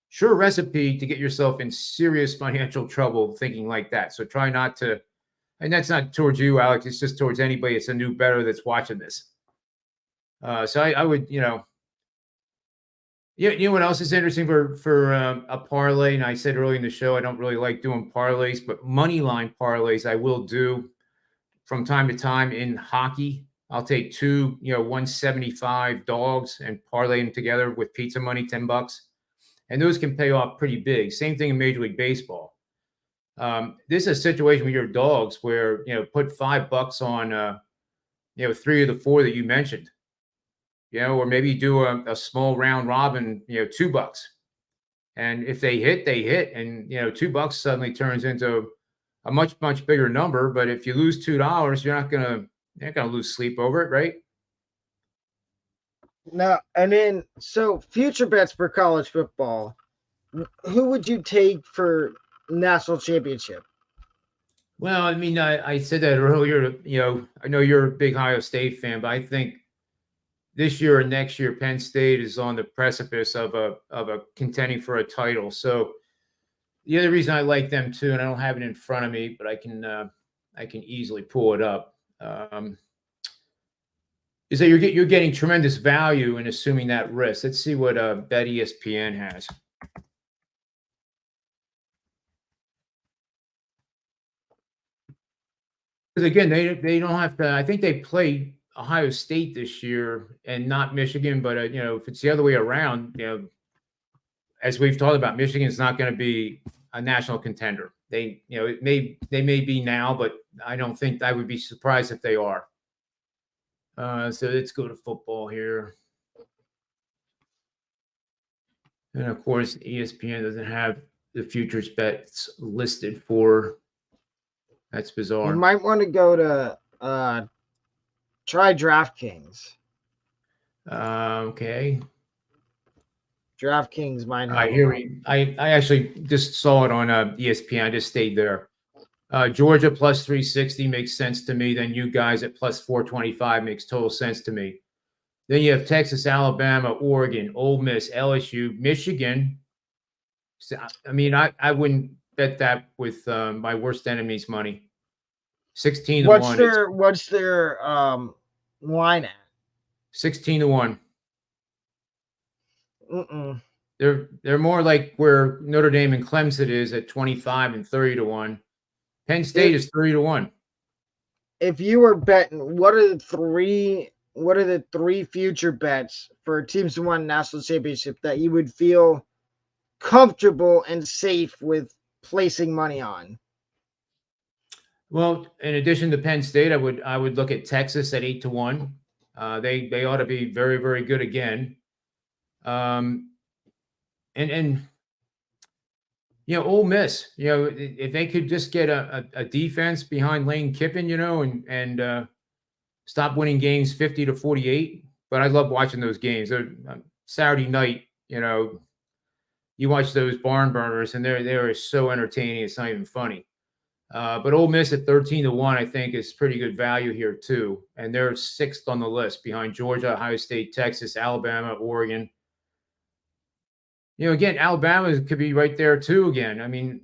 sure recipe to get yourself in serious financial trouble thinking like that. So try not to. And that's not towards you, Alex. It's just towards anybody. It's a new bettor that's watching this. So I would, what else is interesting for a parlay? And I said earlier in the show, I don't really like doing parlays, but money line parlays I will do from time to time in hockey. I'll take 2, 175 dogs and parlay them together with pizza money, $10, and those can pay off pretty big. Same thing in Major League Baseball. This is a situation with your dogs where put $5 on 3 of the 4 that you mentioned. Or maybe do a small round robin, $2. And if they hit, they hit. And, $2 suddenly turns into a much, much bigger number. But if you lose $2, you're not going to lose sleep over it, right? Now, and then, so future bets for college football. Who would you take for national championship? Well, I mean, I said that earlier, I know you're a big Ohio State fan, but I think this year and next year, Penn State is on the precipice of a contending for a title. So the other reason I like them too, and I don't have it in front of me, but I can easily pull it up. is that you're getting tremendous value in assuming that risk. Let's see what Bet ESPN has. Because again, they don't have to. I think they play Ohio State this year and not Michigan. But if it's the other way around, as we've talked about, Michigan's not going to be a national contender. They may be now, but I don't think I would be surprised if they are. So let's go to football here. And of course, ESPN doesn't have the futures bets listed for. That's bizarre. You might want to go to try DraftKings. Okay. DraftKings might have. I actually just saw it on ESPN. I just stayed there. Georgia plus 360 makes sense to me. Then you guys at plus 425 makes total sense to me. Then you have Texas, Alabama, Oregon, Ole Miss, LSU, Michigan. So, I mean, I wouldn't bet that with my worst enemy's money. 16 to 1. What's their line at? 16 to 1. Mm-mm. They're more like where Notre Dame and Clemson is at 25 and 30 to 1. Penn State is 3 to 1. If you were betting, what are the three future bets for teams to win national championship that you would feel comfortable and safe with placing money on? Well, in addition to Penn State, I would look at Texas at 8 to 1. They ought to be very, very good again. And Ole Miss, if they could just get a defense behind Lane Kiffin, and stop winning games 50 to 48. But I love watching those games. They're Saturday night, you watch those barn burners, and they're so entertaining. It's not even funny. But Ole Miss at 13 to 1, I think, is pretty good value here too. And they're 6th on the list behind Georgia, Ohio State, Texas, Alabama, Oregon. Again, Alabama could be right there too again. I mean,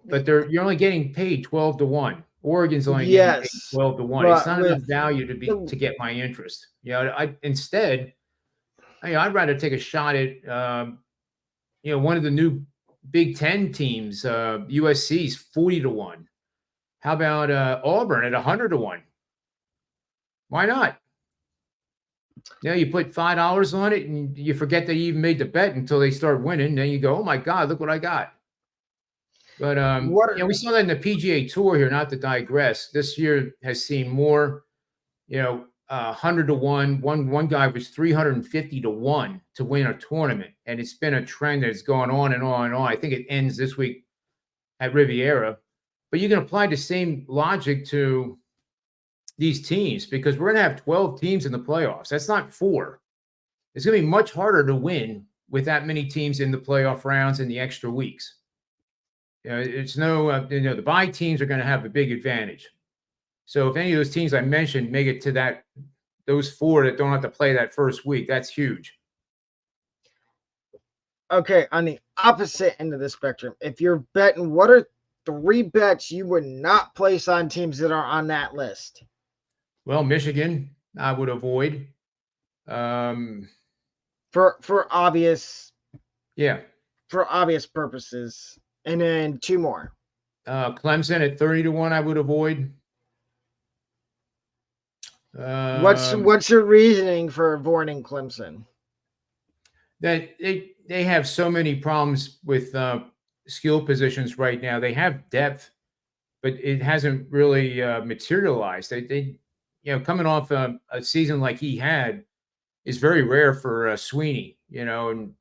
but you're only getting paid 12 to 1. Oregon's only getting paid 12 to 1. It's not enough value to get my interest. Instead, I'd rather take a shot at one of the new Big Ten teams. USC's 40 to 1. How about Auburn at 100 to 1? Why not? You put $5 on it and you forget that you even made the bet until they start winning. Then you go, oh my God, look what I got. But we saw that in the PGA Tour here. Not to digress, this year has seen more. 100 to 1. One guy was 350 to 1 to win a tournament, and it's been a trend that's going on and on and on. I think it ends this week at Riviera, but you can apply the same logic to these teams because we're going to have 12 teams in the playoffs. That's not 4. It's going to be much harder to win with that many teams in the playoff rounds and the extra weeks. It's the bye teams are going to have a big advantage. So if any of those teams I mentioned make it to those 4 that don't have to play that first week, that's huge. Okay, on the opposite end of the spectrum, if you're betting, what are 3 bets you would not place on teams that are on that list? Well, Michigan, I would avoid. For obvious. Yeah. For obvious purposes. And then 2 more. Clemson at 30 to 1, I would avoid. What's your reasoning for avoiding Clemson? That they have so many problems with skill positions right now. They have depth, but it hasn't really materialized. They coming off a season like he had is very rare for Sweeney. And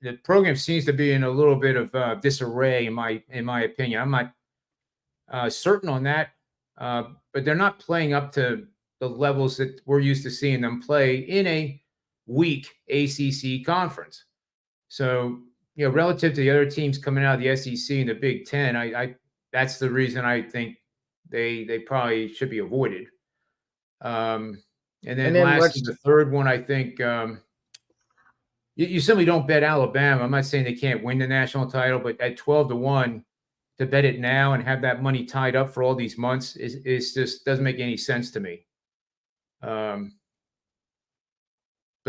the program seems to be in a little bit of disarray in my opinion. I'm not certain on that, but they're not playing up to the levels that we're used to seeing them play in a weak ACC conference. So, relative to the other teams coming out of the SEC and the Big Ten, I that's the reason I think they probably should be avoided. And then lastly, the third one, I think you simply don't bet Alabama. I'm not saying they can't win the national title, but at 12 to 1 to bet it now and have that money tied up for all these months is just doesn't make any sense to me. But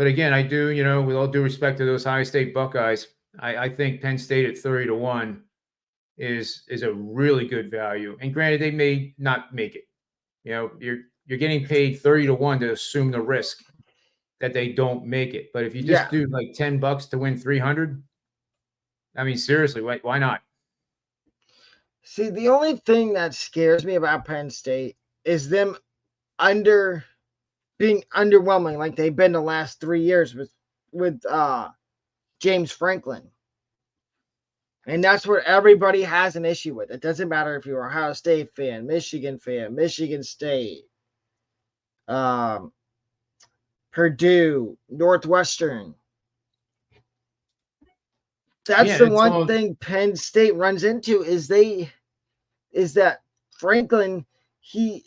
again, I do, with all due respect to those Ohio State Buckeyes, I think Penn State at 30-1 is a really good value. And granted, they may not make it. You're getting paid 30-1 to assume the risk that they don't make it. But if you just do like $10 to win 300, I mean, seriously, why not? See, the only thing that scares me about Penn State is them being underwhelming like they've been the last 3 years with James Franklin. And that's what everybody has an issue with. It doesn't matter if you're a Ohio State fan, Michigan State, Purdue, Northwestern. That's the one thing Penn State runs into is that Franklin, he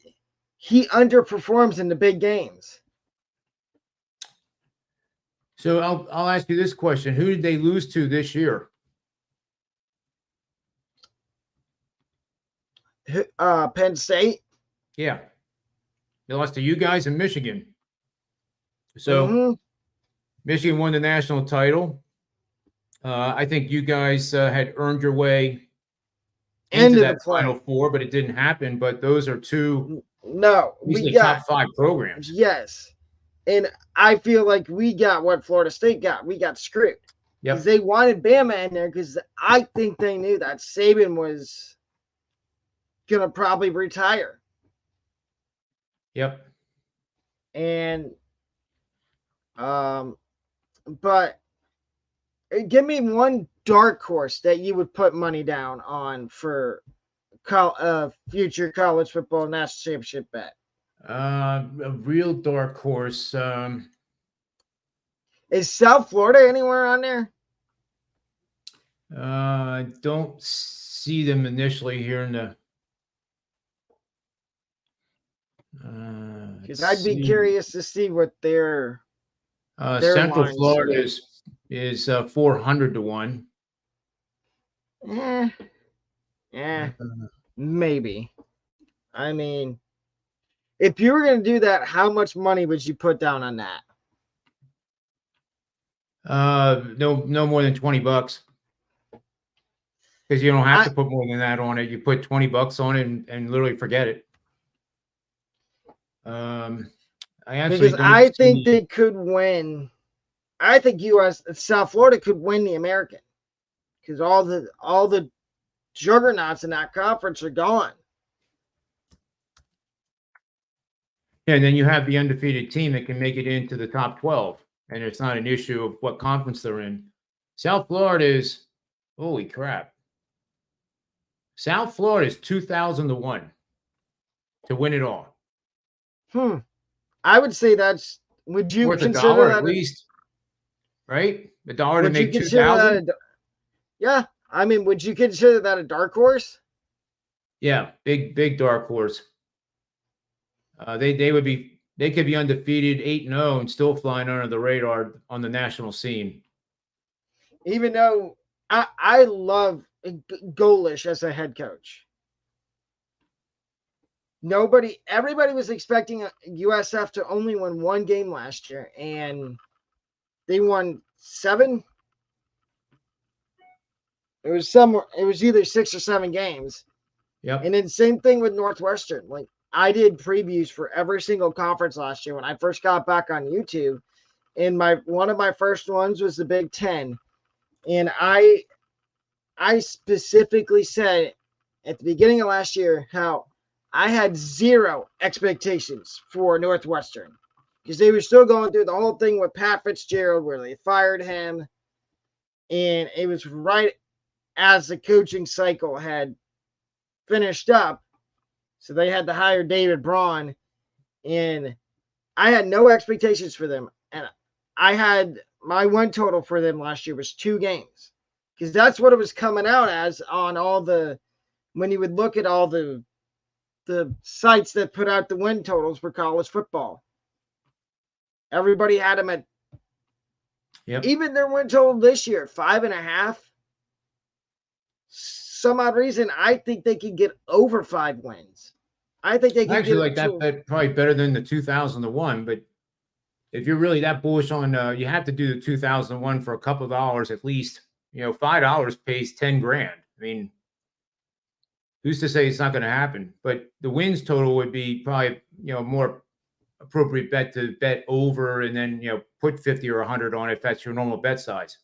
underperforms in the big games. So I'll ask you this question: who did they lose to this year? Penn State. Yeah, they lost to you guys in Michigan. So Michigan won the national title. I think you guys had earned your way into that Final Four, but it didn't happen. But those are two we got top 5 programs. Yes. And I feel like we got what Florida State got. We got screwed. Because they wanted Bama in there because I think they knew that Saban was going to probably retire. Yep. And, but give me one dark horse that you would put money down on for future college football national championship bet. A real dark horse. Is South Florida anywhere on there? I don't see them initially here in the. Because I'd be curious to see what their Central Florida is 400-1. Maybe. I mean, if you were going to do that, how much money would you put down on that? No more than $20. Because you don't have to put more than that on it. You put $20 on it and literally forget it. I think they could win. I think South Florida could win the American because all the juggernauts in that conference are gone. Yeah, and then you have the undefeated team that can make it into the top 12, and it's not an issue of what conference they're in. South Florida is, holy crap. South Florida is 2,000-1 to win it all. I would say that's. Would you worth consider $1 that at least? Right, $1 to make 2,000. Yeah, I mean, would you consider that a dark horse? Yeah, big dark horse. They could be undefeated 8-0 and still flying under the radar on the national scene. Even though I love Golish as a head coach. Everybody was expecting USF to only win 1 game last year, and they won 7. It was either 6 or 7 games. Yep. And then same thing with Northwestern. Like I did previews for every single conference last year when I first got back on YouTube. And one of my first ones was the Big Ten. And I specifically said at the beginning of last year how I had 0 expectations for Northwestern because they were still going through the whole thing with Pat Fitzgerald where they fired him. And it was right as the coaching cycle had finished up. So they had to hire David Braun. And I had no expectations for them. And I had my win total for them last year was 2 games. Because that's what it was coming out as on all when you would look at all the sites that put out the win totals for college football. Everybody had them at even their win total this year, 5.5. Some odd reason, I think they could get over 5 wins. I think they I can actually get like it that to. bet probably better than the 2001. But if you're really that bullish on, you have to do the 2001 for a couple of dollars at least. $5 pays 10 grand. I mean, who's to say it's not going to happen? But the wins total would be probably more appropriate bet to bet over, and then put 50 or 100 on it if that's your normal bet size,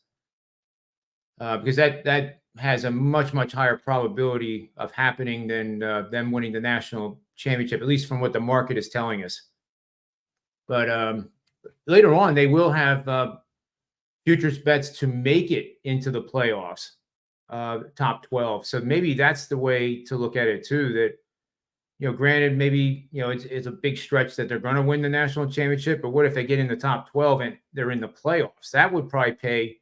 because that has a much higher probability of happening than them winning the national championship, at least from what the market is telling us. But later on, they will have futures bets to make it into the playoffs, top 12. So maybe that's the way to look at it too. That granted, maybe it's a big stretch that they're going to win the national championship, but what if they get in the top 12 and they're in the playoffs? That would probably pay.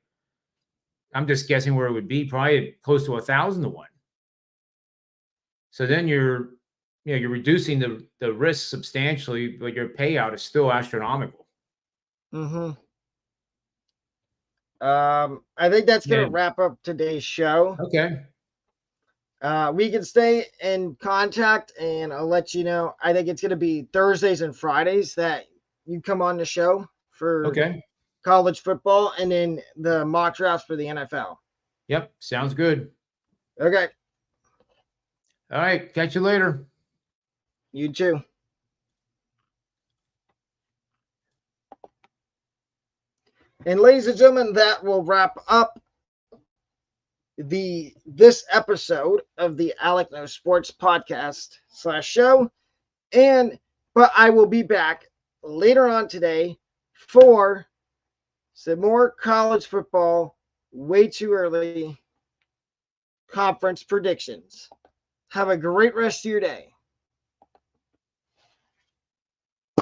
I'm just guessing where it would be, probably close to 1,000 to 1. So then you're reducing the risk substantially, but your payout is still astronomical. Mm-hmm. I think that's going Yeah. to wrap up today's show. Okay. We can stay in contact, and I'll let you know. I think it's going to be Thursdays and Fridays that you come on the show for Okay. college football, and then the mock drafts for the NFL. Yep. Sounds good. Okay. All right. Catch you later. You too. And ladies and gentlemen, that will wrap up this episode of the Alec Knows Sports podcast / show. But I will be back later on today for some more college football, way too early conference predictions. Have a great rest of your day.